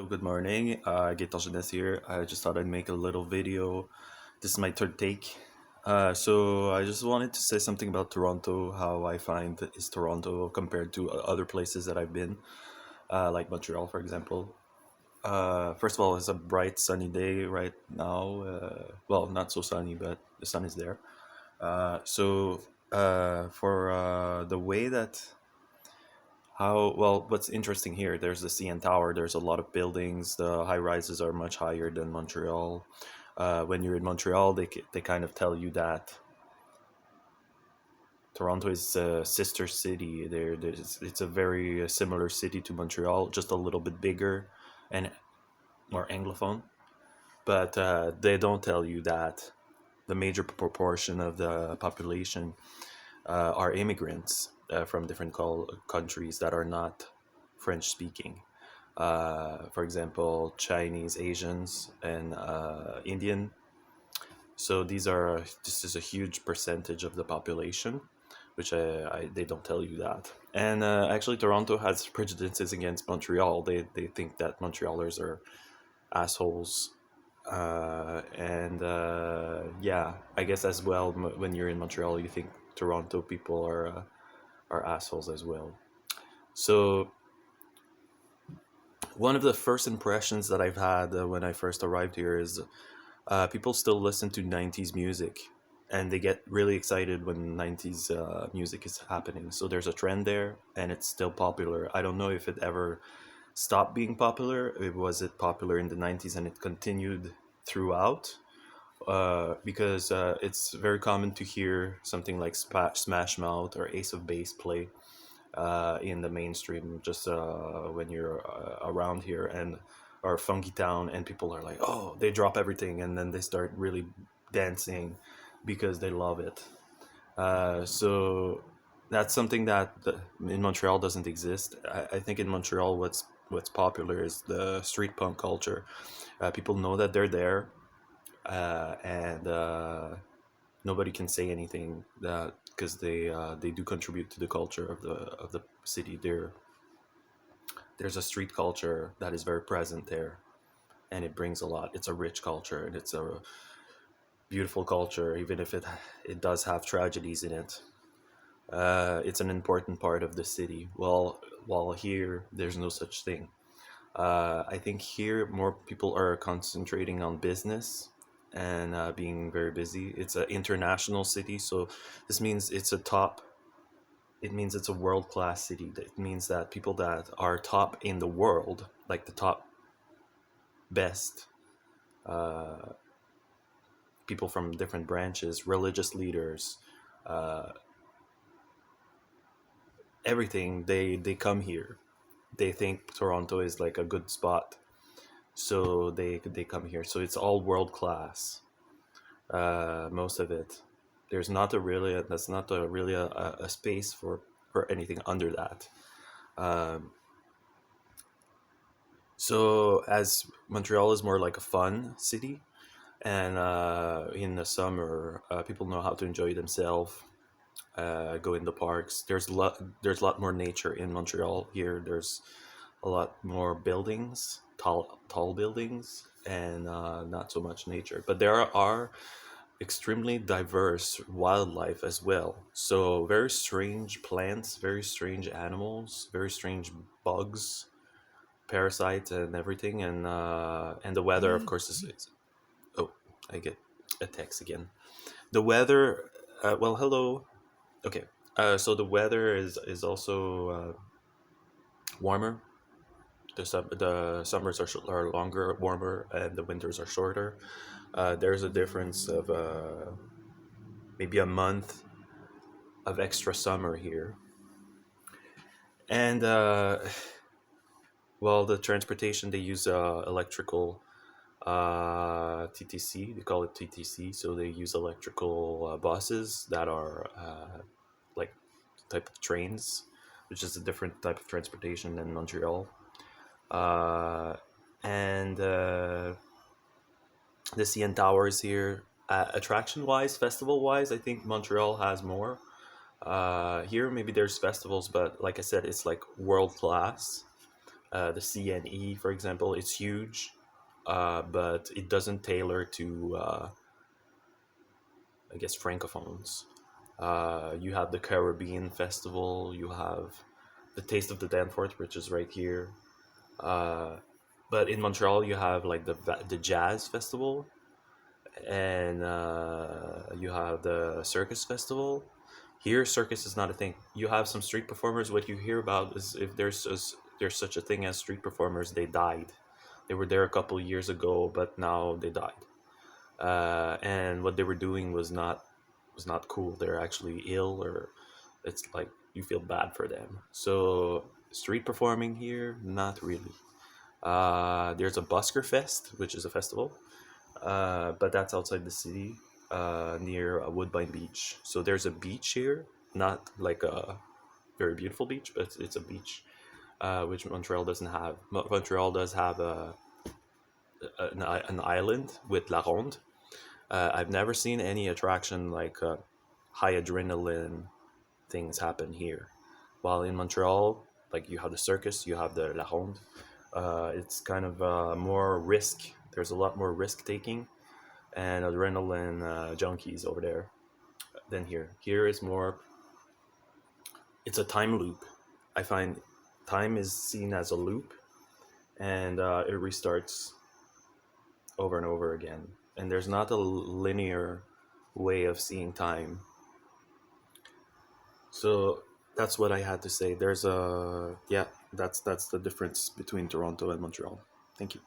Hello, good morning. Gaetan Jeunesse here. I just thought I'd make a little video. This is my third take. So I just wanted to say something about Toronto, how I find is Toronto compared to other places that I've been, like Montreal, for example. First of all, it's a bright, sunny day right now. Well, not so sunny, but the sun is there. For the way that what's interesting here, there's the CN Tower, there's a lot of buildings, the high rises are much higher than Montreal. When you're in Montreal, they kind of tell you that Toronto is a sister city. It's a very similar city to Montreal, just a little bit bigger and more Anglophone. But they don't tell you that the major proportion of the population are immigrants from different countries that are not French speaking. For example, Chinese, Asians, and Indian. So this is a huge percentage of the population, which they don't tell you that. And actually, Toronto has prejudices against Montreal. They think that Montrealers are assholes. Yeah, I guess as well, when you're in Montreal, you think Toronto people are assholes as well. So one of the first impressions that I've had when I first arrived here is people still listen to 90s music, and they get really excited when 90s music is happening. So there's a trend there, and it's still popular. I don't know if it ever stopped being popular. Was it popular in the 90s and it continued throughout? Because it's very common to hear something like Smash Mouth or Ace of Base play in the mainstream just when you're around here, and or Funky Town, and people are like, oh, they drop everything and then they start really dancing because they love it. So that's something that in Montreal doesn't exist. I think in Montreal, what's popular is the street punk culture. People know that they're there, and nobody can say anything that because they do contribute to the culture of the city. There's a street culture that is very present there, and it brings a lot. It's a rich culture, and it's a beautiful culture, even if it does have tragedies in it. It's an important part of the city. Well, while here, there's no such thing. I think here more people are concentrating on business and being very busy. It's an international city, so this means it's a top. It means it's a world class city. It means that people that are top in the world, like the top best uh, people from different branches, religious leaders, uh, everything, they come here. They think Toronto is like a good spot, so they come here. So it's all world class. Most of it. There's not a really that's not a really a space for anything under that. Um, so as Montreal is more like a fun city, and in the summer, people know how to enjoy themselves. Go in the parks. There's a lot more nature in Montreal here. There's a lot more buildings, tall buildings, and not so much nature. But there are extremely diverse wildlife as well. So very strange plants, very strange animals, very strange bugs, parasites, and everything. And the weather, of course, is oh, I get a text again. The weather, well, hello. Okay, so the weather is also warmer. The summers are longer, warmer, and the winters are shorter. There's a difference of maybe a month of extra summer here. And well, the transportation, they use electrical TTC. They call it TTC. So they use electrical buses that are like type of trains, which is a different type of transportation than Montreal. Uh, and The CN Towers here. Attraction wise, festival wise, I think Montreal has more. Here, maybe there's festivals, but like I said, it's like world class. The CNE, for example, it's huge, but it doesn't tailor to, I guess, francophones. You have the Caribbean Festival. You have the Taste of the Danforth, which is right here. Uh, but in Montreal, you have like the Jazz Festival, and you have the Circus Festival. Here, circus is not a thing. You have some street performers. What you hear about is if there's such a thing as street performers, they died. They were there a couple years ago, but now they died. And what they were doing was not cool. They're actually ill, or it's like you feel bad for them. So street performing here, not really. There's a Busker Fest, which is a festival, but that's outside the city, near Woodbine Beach. So there's a beach here, not like a very beautiful beach, but it's a beach, which Montreal doesn't have. Montreal does have an island with La Ronde. I've never seen any attraction like high adrenaline things happen here. While in Montreal, like you have the circus, you have the La Ronde. It's kind of more risk. There's a lot more risk taking and adrenaline junkies over there than here. Here is more. It's a time loop. I find time is seen as a loop, and it restarts over and over again. And there's not a linear way of seeing time. So that's what I had to say. There's a, yeah. That's the difference between Toronto and Montreal. Thank you.